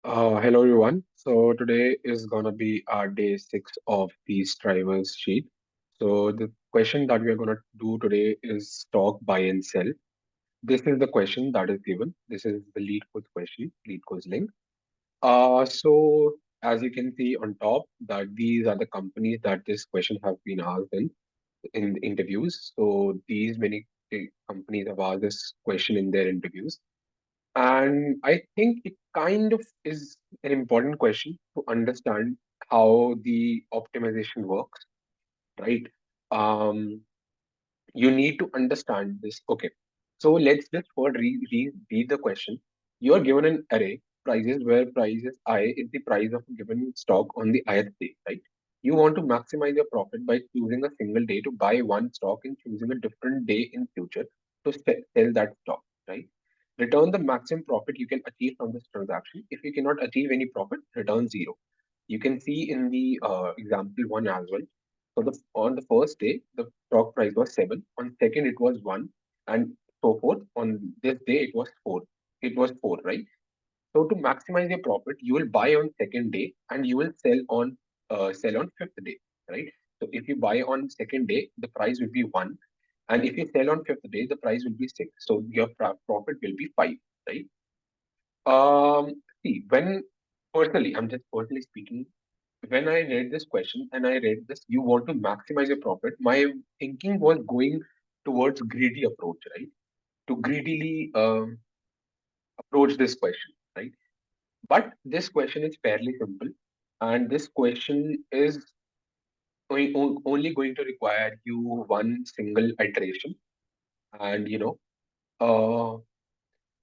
Hello everyone. So today is gonna be our day 6 of the drivers sheet. So the question that we are gonna do today is stock buy and sell. This is the question that is given. This is the lead code question, lead code's link. So as you can see on top that these are the companies that this question have been asked in the interviews. So these many companies have asked this question in their interviews. And I think it kind of is an important question to understand how the optimization works, right? Um, you need to understand this. Okay. So let's just first read the question. You are given an array prices where prices I is the price of a given stock on the ith day, right? You want to maximize your profit by choosing a single day to buy one stock and choosing a different day in future to sell that stock, right? Return the maximum profit you can achieve from this transaction. If you cannot achieve any profit, return zero. You can see in the example one as well. So on the first day, the stock price was 7. On second, it was 1, and so forth. On this day, it was 4. It was 4, right? So to maximize your profit, you will buy on second day and you will sell on fifth day, right? So if you buy on second day, the price will be 1, and if you sell on fifth day, the price will be 6. So your profit will be 5, right? See, when personally, I'm just personally speaking, when I read this question and I read this, you want to maximize your profit. My thinking was going towards greedy approach, right? To greedily approach this question, right? But this question is fairly simple, and this question is only going to require you one single iteration. And uh,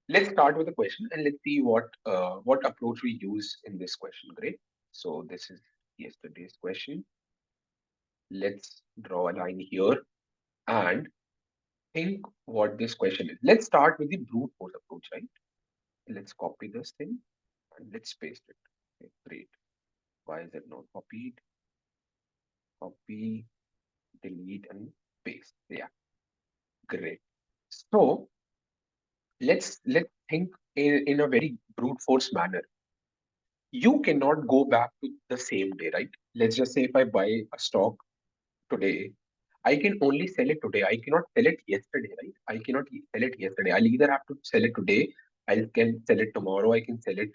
let's start with the question and let's see what approach we use in this question. Great. So this is yesterday's question. Let's draw a line here and think what this question is. Let's start with the brute force approach, right? Let's copy this thing and let's paste it. Okay, great. Why is it not copied? Copy, delete, and paste. Yeah, great. So let's think in a very brute force manner. You cannot go back to the same day, right? Let's just say if I buy a stock today, I can only sell it today. I cannot sell it yesterday, right? I cannot sell it yesterday. I'll either have to sell it today, I can sell it tomorrow, I can sell it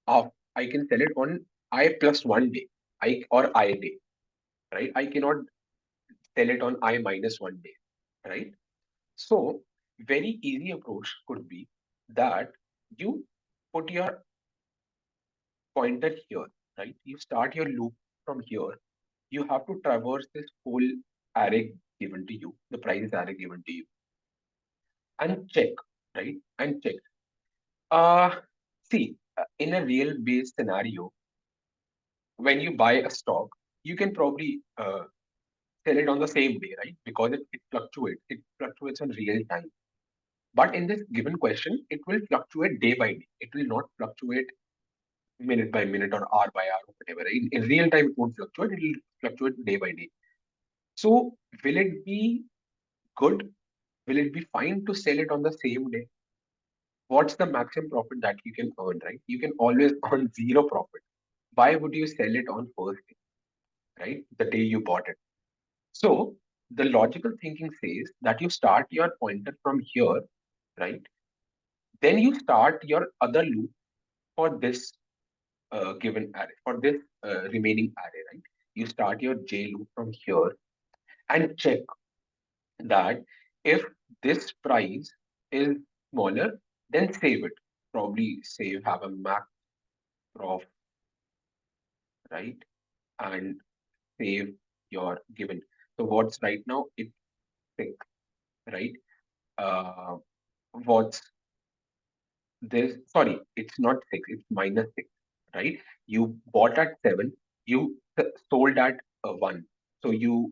off, I can sell it on I plus 1 day, I or I day, right? I cannot sell it on I minus 1 day, right? So very easy approach could be that you put your pointer here, right? You start your loop from here. You have to traverse this whole array given to you, the price array given to you, and check, right? And check. Uh, in a real base scenario, when you buy a stock, you can probably sell it on the same day, right? Because it fluctuates. It fluctuates on real time. But in this given question, it will fluctuate day by day. It will not fluctuate minute by minute or hour by hour or whatever. In real time, it won't fluctuate. It will fluctuate day by day. So will it be good? Will it be fine to sell it on the same day? What's the maximum profit that you can earn, right? You can always earn zero profit. Why would you sell it on first day, right? The day you bought it. So the logical thinking says that you start your pointer from here, right? Then you start your other loop for this given array, for this remaining array, right? You start your J loop from here and check that if this price is smaller, then save it. Probably save, have a max prof, right? And save your given. So what's right now? It's 6, right? Uh, what's this? Sorry, it's not 6, it's minus 6, right? You bought at 7, you sold at 1. So you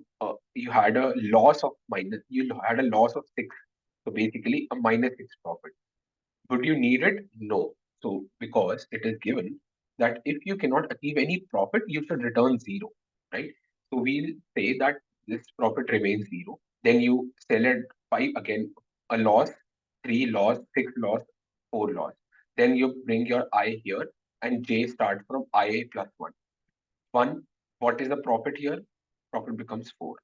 had a loss of minus, you had a loss of 6. So basically a minus 6 profit. Would you need it? No. So because it is given that if you cannot achieve any profit, you should return 0, right? So we'll say that this profit remains 0. Then you sell at 5 again, a loss, 3 loss, 6 loss, 4 loss. Then you bring your I here. and j starts from I plus 1. 1, what is the profit here? Profit becomes 4.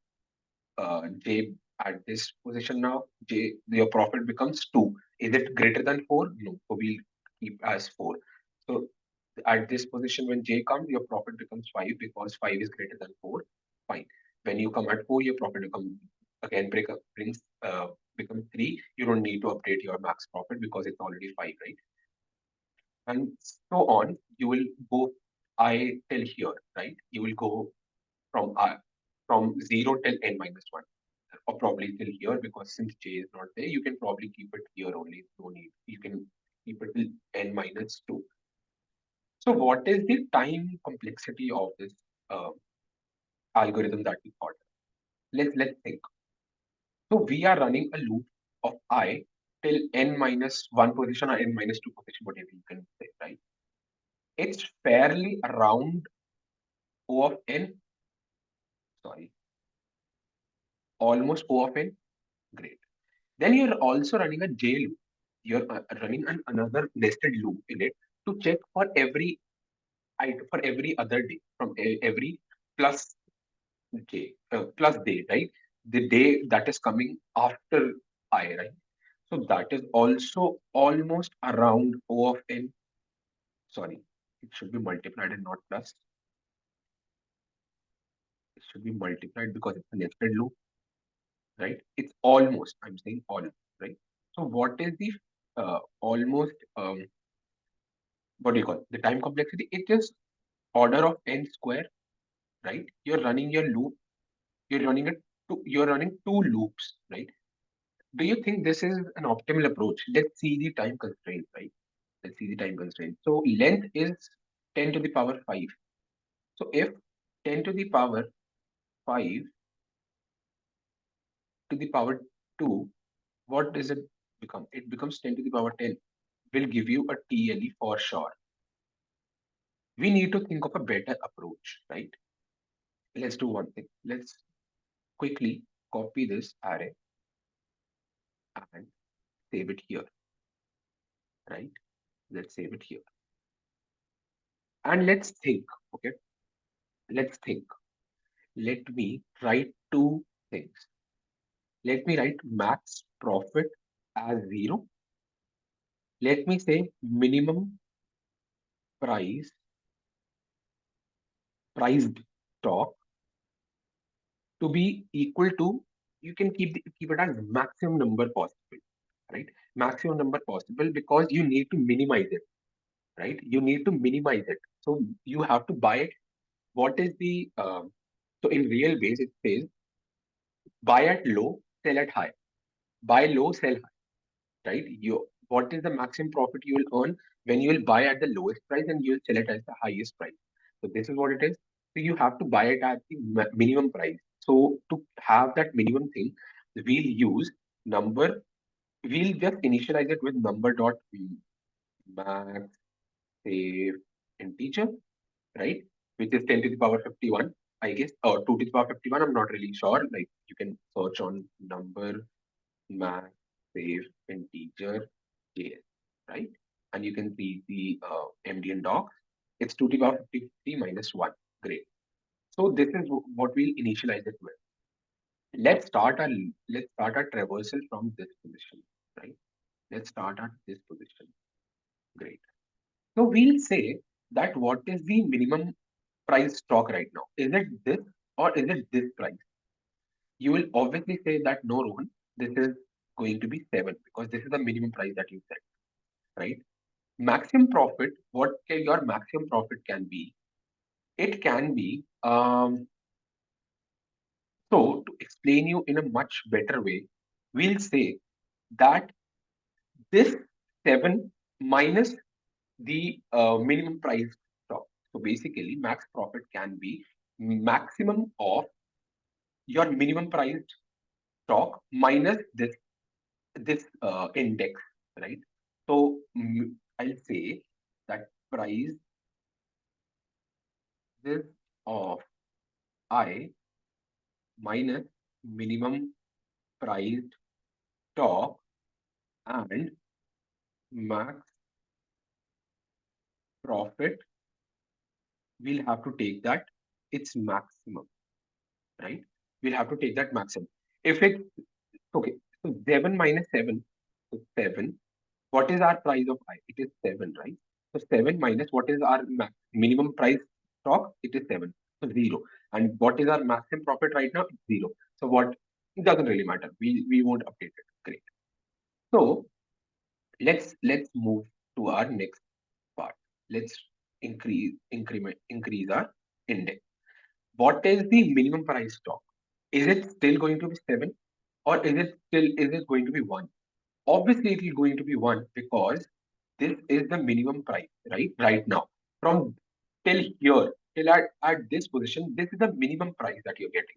J at this position now, j, your profit becomes 2. Is it greater than 4? No. So we'll keep as 4. So at this position, when j comes, your profit becomes 5 because 5 is greater than 4. Fine. When you come at 4, your profit becomes again brings becomes 3. You don't need to update your max profit because it's already 5, right? And so on. You will go I till here, right? You will go from I from 0 till n minus 1, or probably till here, because since j is not there, you can probably keep it here only. No need. You can keep it till n minus 2. So what is the time complexity of this uh, algorithm that we thought? Let's think. So we are running a loop of I till n minus 1 position or n minus 2 position, whatever you can say, right? It's fairly around O of n, sorry, almost O of n. Great. Then you're also running a J loop. You're running another nested loop in it to check for for every other day from every plus plus day, right? The day that is coming after I, right? So that is also almost around O of n. Sorry, it should be multiplied and not plus. It should be multiplied because it's a nested loop, right? It's almost, I'm saying almost, right? So what is the almost what do you call it? The time complexity? It is order of n square, right? You're running your loop. You're running two loops, right? Do you think this is an optimal approach? Let's see the time constraint, right? Let's see the time constraint. So length is 10 to the power 5. So if 10 to the power 5 to the power 2, what does it become? It becomes 10 to the power 10. Will give you a TLE for sure. We need to think of a better approach, right? Let's do one thing. Let's quickly copy this array and save it here, right? Let's save it here. And let's think, okay? Let's think. Let me write two things. Let me write max profit as 0. Let me say minimum price, priced stock to be equal to, you can keep it as maximum number possible, right? Maximum number possible because you need to minimize it, right? You need to minimize it. So you have to buy it. What is the, so in real base, it says buy at low, sell at high. Buy low, sell high, right? What is the maximum profit you will earn when you will buy at the lowest price and you will sell it at the highest price? So this is what it is. So you have to buy it at the minimum price. So to have that minimum thing, we'll use number. We'll just initialize it with number dot max save integer, right? Which is 10 to the power 51, I guess, or 2 to the power 51. I'm not really sure. Like you can search on number max save integer JS, right? And you can see the MDN docs. It's 2 to the power 53 minus 1. Great. So this is what we'll initialize it with. Let's start our traversal from this position, right? Let's start at this position. Great. So we'll say that what is the minimum price stock right now? Is it this or is it this price? You will obviously say that no, Rohan, this is going to be 7 because this is the minimum price that you set, right? Maximum profit, your maximum profit can be? It can be, so to explain you in a much better way, we'll say that this 7 minus the minimum price stock. So basically, max profit can be maximum of your minimum priced stock minus this index, right? So I'll say that price this of I minus minimum priced stock and max profit, we'll have to take that its maximum, right? We'll have to take that maximum. If it, okay, so 7 minus 7, so 7. What is our price of I? It is 7, right? So 7 minus what is our minimum price stock? It is 7. So 0. And what is our maximum profit right now? It's 0. So what? It doesn't really matter. We won't update it. Great. So let's move to our next part. Let's increase our index. What is the minimum price stock? Is it still going to be 7, or is it going to be 1? Obviously it is going to be 1, because this is the minimum price, right now. From till here, at this position, this is the minimum price that you're getting.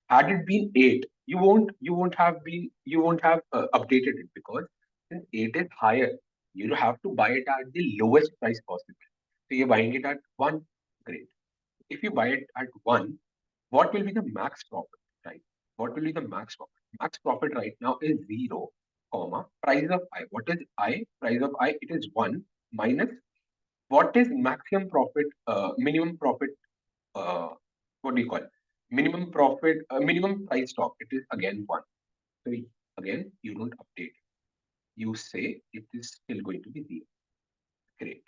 Had it been 8, you won't have updated it, because since 8 is higher, you have to buy it at the lowest price possible. So you're buying it at 1. Great. If you buy it at 1, what will be the max profit, right? What will be the max profit? Max profit right now is 0, comma, price of I. What is I? Price of I, it is 1, minus what is maximum profit, minimum profit, uh, what do you call it? Minimum profit, minimum price stock, it is again 1. So again, you don't update. You say it is still going to be 0. Great.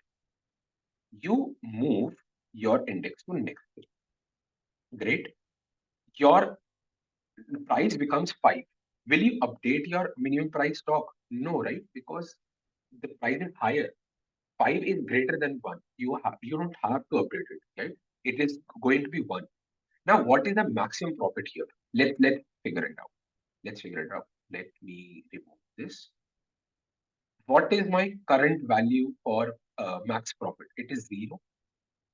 You move your index to next page. Great. Your price becomes 5. Will you update your minimum price stock? No, right? Because the price is higher. 5 is greater than 1. You don't have to update it, right? It is going to be 1. Now, what is the maximum profit here? Let's figure it out. Let's figure it out. Let me remove this. What is my current value for max profit? It is 0,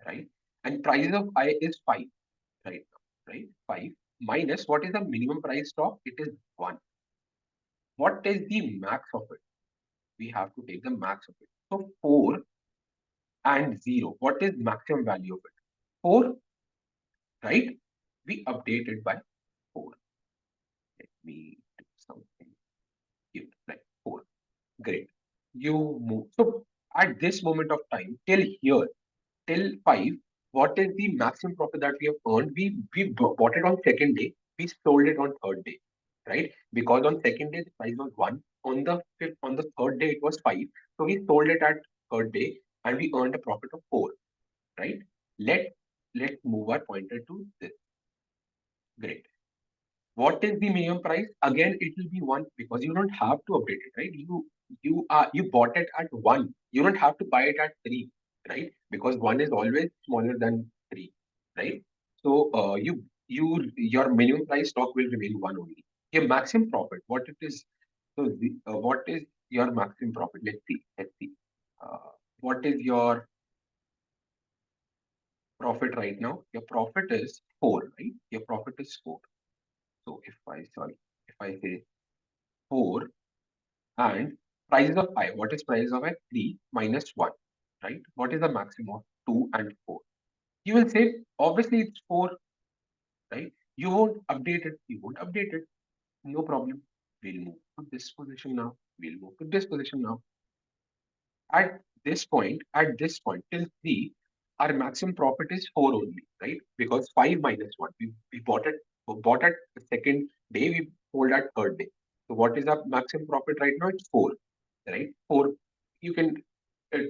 right? And price of I is 5 right now, right? 5 minus what is the minimum price stock? It is 1. What is the max of it? We have to take the max of it. So 4 and 0. What is maximum value of it? 4, right? We update it by 4. Let me do something cute, like 4. Great. You move. So at this moment of time, till here, till 5, what is the maximum profit that we have earned? We bought it on second day. We sold it on third day, right? Because on second day the price was 1. On the third day it was 5. So we sold it at third day and we earned a profit of 4, right? Let let's move our pointer to this. Great. What is the minimum price? Again, it will be 1, because you don't have to update it, right? You bought it at 1. You don't have to buy it at 3, right? Because 1 is always smaller than 3, right? So your minimum price stock will remain 1 only. Your maximum profit, what it is? So what is your maximum profit? Let's see. Let's see. What is your profit right now? Your profit is 4, right? Your profit is 4. So if I say 4 and prices of I, what is price of I? 3 minus 1, right? What is the maximum of 2 and 4? You will say, obviously it's 4, right? You won't update it. You won't update it. No problem. We'll move to this position now. We'll move to this position now. At this point, till 3, our maximum profit is 4 only, right? Because 5 minus 1, we bought at the second day, we sold at third day. So what is our maximum profit right now? It's 4, right? 4, you can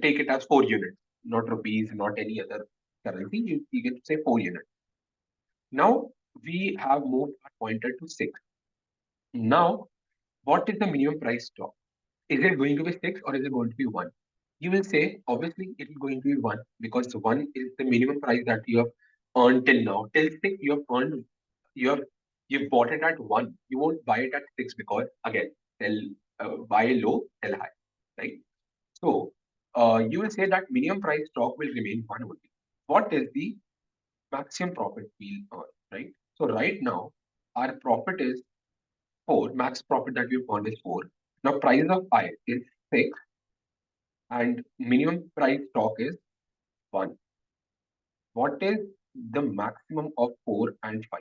take it as 4 units, not rupees, not any other currency. You can say 4 units. Now we have moved our pointer to 6. Now, what is the minimum price stock? Is it going to be 6 or is it going to be 1? You will say, obviously, it is going to be 1, because 1 is the minimum price that you have earned till now. Till 6, you have earned, you bought it at 1. You won't buy it at 6, because again, buy low, sell high, right? So you will say that minimum price stock will remain 1 only. What is the maximum profit we'll earn, right? So right now, our profit is 4, max profit that we've earned is 4. Now price of I is 6 and minimum price stock is 1. What is the maximum of 4 and 5?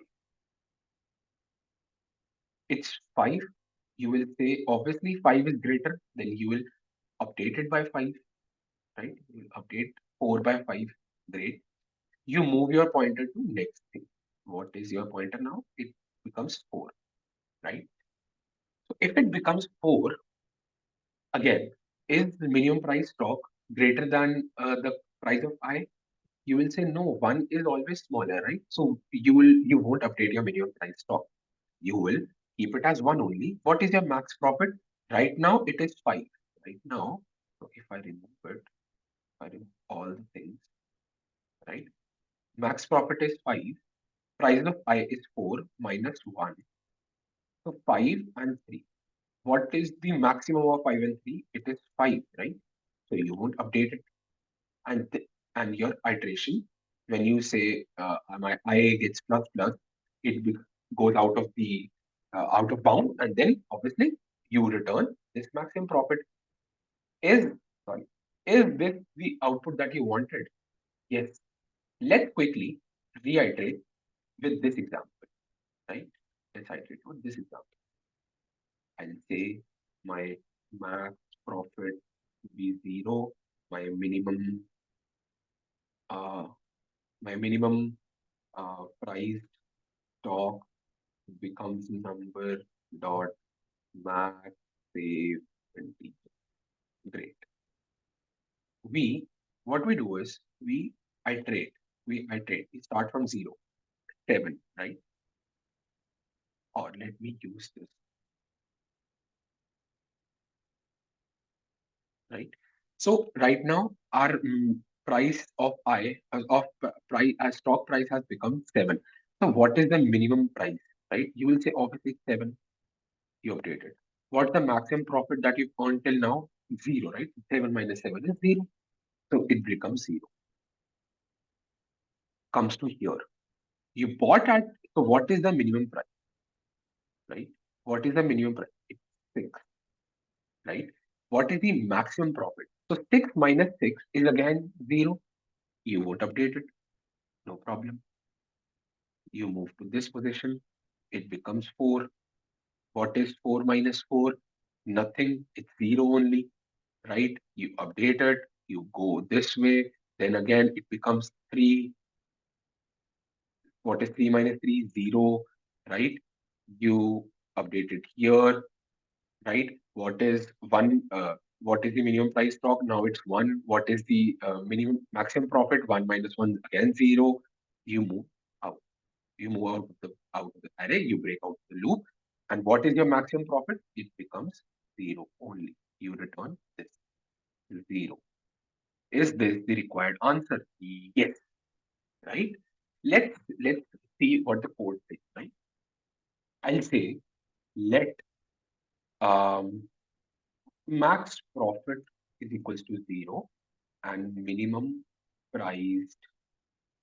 It's 5. You will say, obviously 5 is greater, then you will update it by 5, right? You will update 4 by 5. Great. You move your pointer to next thing. What is your pointer now? It becomes 4, right? So if it becomes 4, again, is the minimum price stock greater than the price of I? You will say no, one is always smaller, right? So you won't update your minimum price stock. You will keep it as one only. What is your max profit? Right now it is 5. Right now, so if I remove it, if I remove all the things, right? Max profit is 5. Price of I is 4 minus 1. So 5 and 3. What is the maximum of 5 and 3? It is 5, right? So you won't update it. And and your iteration, when you say my I gets plus plus, it goes out of the out of bound, and then obviously you return this maximum profit. Is sorry, is this the output that you wanted? Yes. Let's quickly reiterate with this example, right? Let's iterate with this example. I'll say my max profit be 0, my minimum uh, price stock becomes number dot max save 20. Great. We what we do is iterate. We start from 0, 7, right? Or let me use this, right? So right now our price of I of price as stock price has become 7. So what is the minimum price, right? You will say obviously 7. You update it. What's the maximum profit that you've earned till now? 0, right? 7 minus 7 is 0. So it becomes 0. Comes to here. You bought at, so what is the minimum price, right? What is the minimum price? It's 6, right? What is the maximum profit? So 6 minus 6 is again 0. You won't update it. No problem. You move to this position. It becomes 4. What is 4 minus 4? Nothing. It's 0 only, right? You update it. You go this way. Then again, it becomes 3. What is 3 minus 3? 0, right? You update it here, right? What is 1? What is the minimum price stock? Now it's 1. What is the minimum maximum profit? 1 minus 1, again 0. You move out. You move out of the array. You break out the loop. And what is your maximum profit? It becomes 0 only. You return this 0. Is this the required answer? Yes, right? Let's see what the code says, right? I'll say let um, max profit is equals to 0 and minimum priced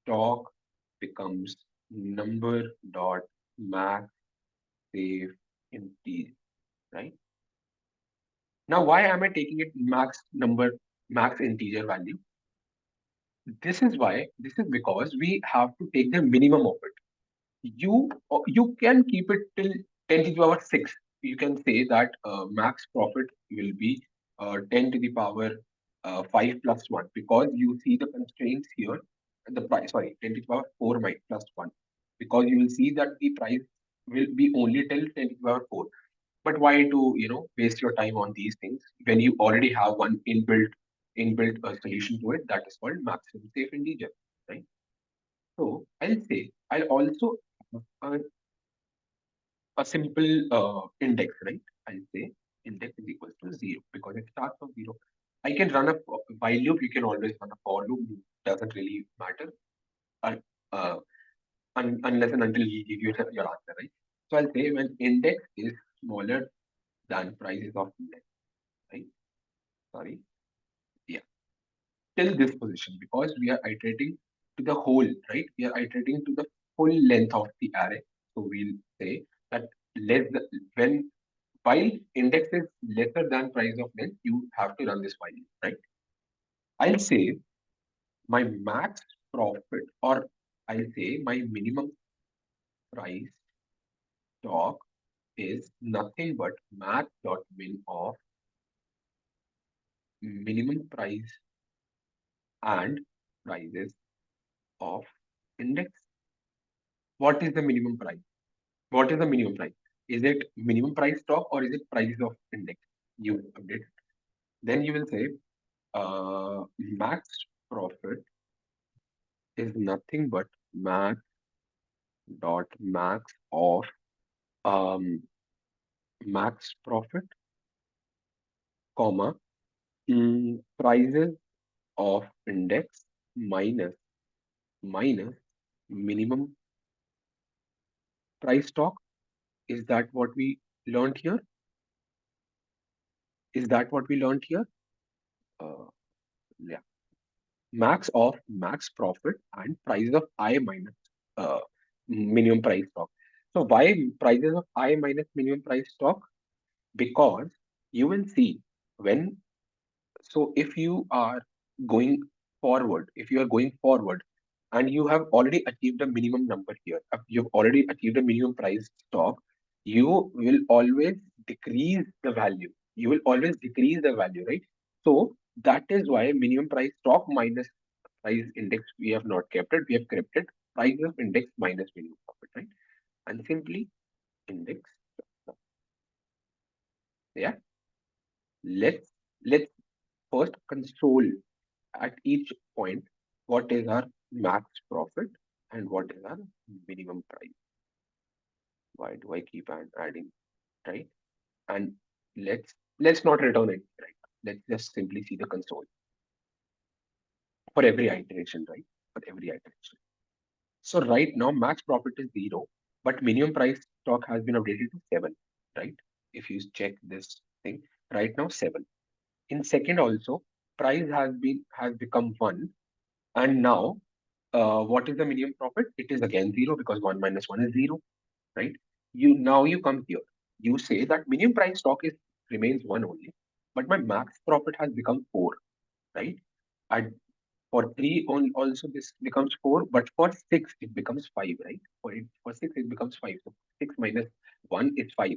stock becomes number dot max save integer, right? Now, why am I taking it max integer value? This is because we have to take the minimum of it. You can keep it till 10 to the power 6. You can say that max profit will be 10 to the power 5 plus 1, because you see the constraints here. The price, sorry, 10 to the power 4 plus 1, because you will see that the price will be only till 10 to the power 4. But why to waste your time on these things when you already have one inbuilt solution to it, that is called maximum safe integer, right? So I'll also uh, a simple index, right? I'll say index is equals to 0 because it starts from 0. I can run a while loop. You can always run a for loop. Doesn't really matter uh, uh, unless and until you give your answer, right? So I'll say when index is smaller than prices of index, right? Sorry, yeah, till this position, because we are iterating to the whole, right? We are iterating to the full length of the array. So we'll say that when while index is lesser than price of length, you have to run this while, right? I'll say my max profit, or I'll say my minimum price stock is nothing but max.min of minimum price and prices of index. What is the minimum price? What is the minimum price? Is it minimum price stock or is it prices of index? You update. Then you will say max profit is nothing but max dot max of um, max profit, comma, prices of index minus minimum price stock. Is that what we learned here? Is that what we learned here? Uh, yeah. Max of max profit and prices of I minus uh, minimum price stock. So why prices of I minus minimum price stock? Because you will see when, so if you are going if you are going forward and you have already achieved a minimum number here, you've already achieved a minimum price stock, you will always decrease the value. You will always decrease the value, right? So that is why minimum price stock minus price index, we have not kept it, we have kept it price of index minus minimum profit, right? And simply index. Yeah. Let's first console at each point what is our max profit and what is our minimum price. Why do I keep adding, right? And let's not return it, right? Let's just simply see the console for every iteration, right? For every iteration. So right now max profit is 0, but minimum price stock has been updated to 7, right? If you check this thing, right now 7. In second also, price has become 1, and now what is the minimum profit? It is again 0 because 1 minus 1 is 0, right? You come here. You say that minimum price stock is remains 1 only, but my max profit has become 4, right? And for 3 also this becomes 4, but for 6 it becomes 5, right? For 6 it becomes 5. So 6 minus 1 is 5.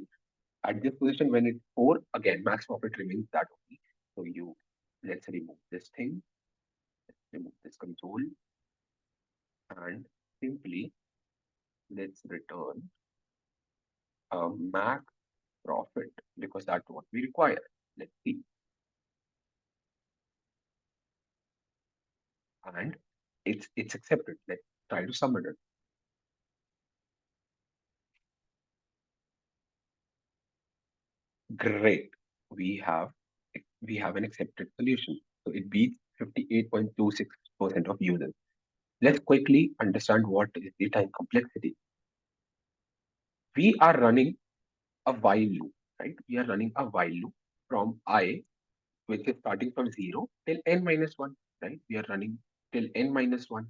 At this position when it's 4, again max profit remains that only. So let's remove this thing, remove this console, and simply let's return max profit because that's what we require. Let's see. And it's accepted. Let's try to submit it. Great. We have we have an accepted solution. So it beats 58.26% of users. Let's quickly understand what is the time complexity. We are running a while loop, right? We are running a while loop from I, which is starting from 0 till n minus 1, right? We are running till n minus 1.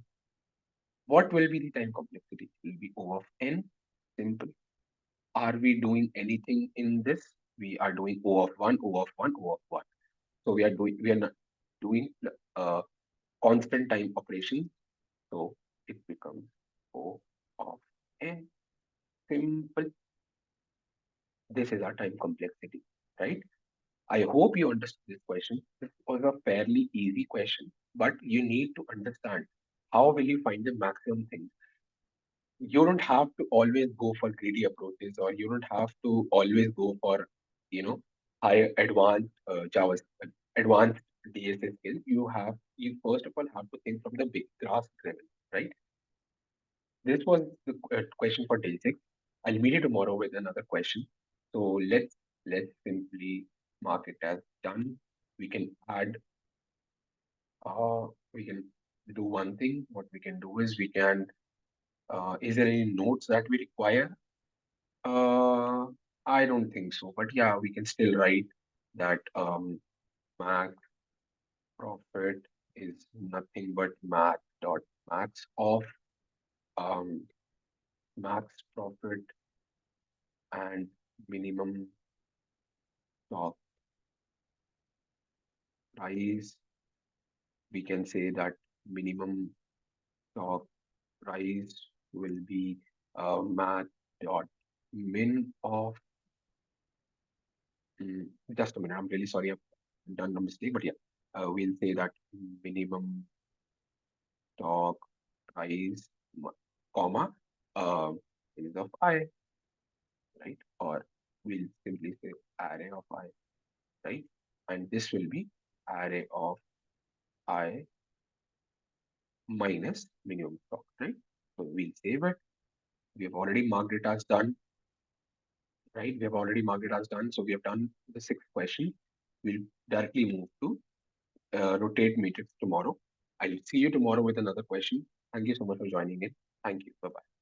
What will be the time complexity? It will be O of n. Simple. Are we doing anything in this? We are doing O of 1, O of 1, O of 1. So we are not doing constant time operation. So it becomes O of n. Simple. This is our time complexity, right? I hope you understood this question. This was a fairly easy question, but you need to understand how will you find the maximum things. You don't have to always go for greedy approaches, or you don't have to always go for, high advanced advanced DSA skills. You first of all have to think from the big grass level, right? This was the question for day 6. I'll meet you tomorrow with another question. So let's simply mark it as done. We can add we can do one thing. What we can do is we can is there any notes that we require? Uh, I don't think so, but yeah, we can still write that max profit is nothing but max dot max of um, max profit and minimum stock price. We can say that minimum stock price will be max dot min of just a minute. I'm really sorry, I've done a mistake, but yeah, we'll say that minimum stock price, comma, is of I, right? Or we'll simply say array of I, right? And this will be array of I minus minimum stock, right? So we'll save it. We have already marked it as done, right? We have already marked it as done. So we have done the sixth question. We'll directly move to rotate matrix tomorrow. I'll see you tomorrow with another question. Thank you so much for joining in. Thank you. Bye bye.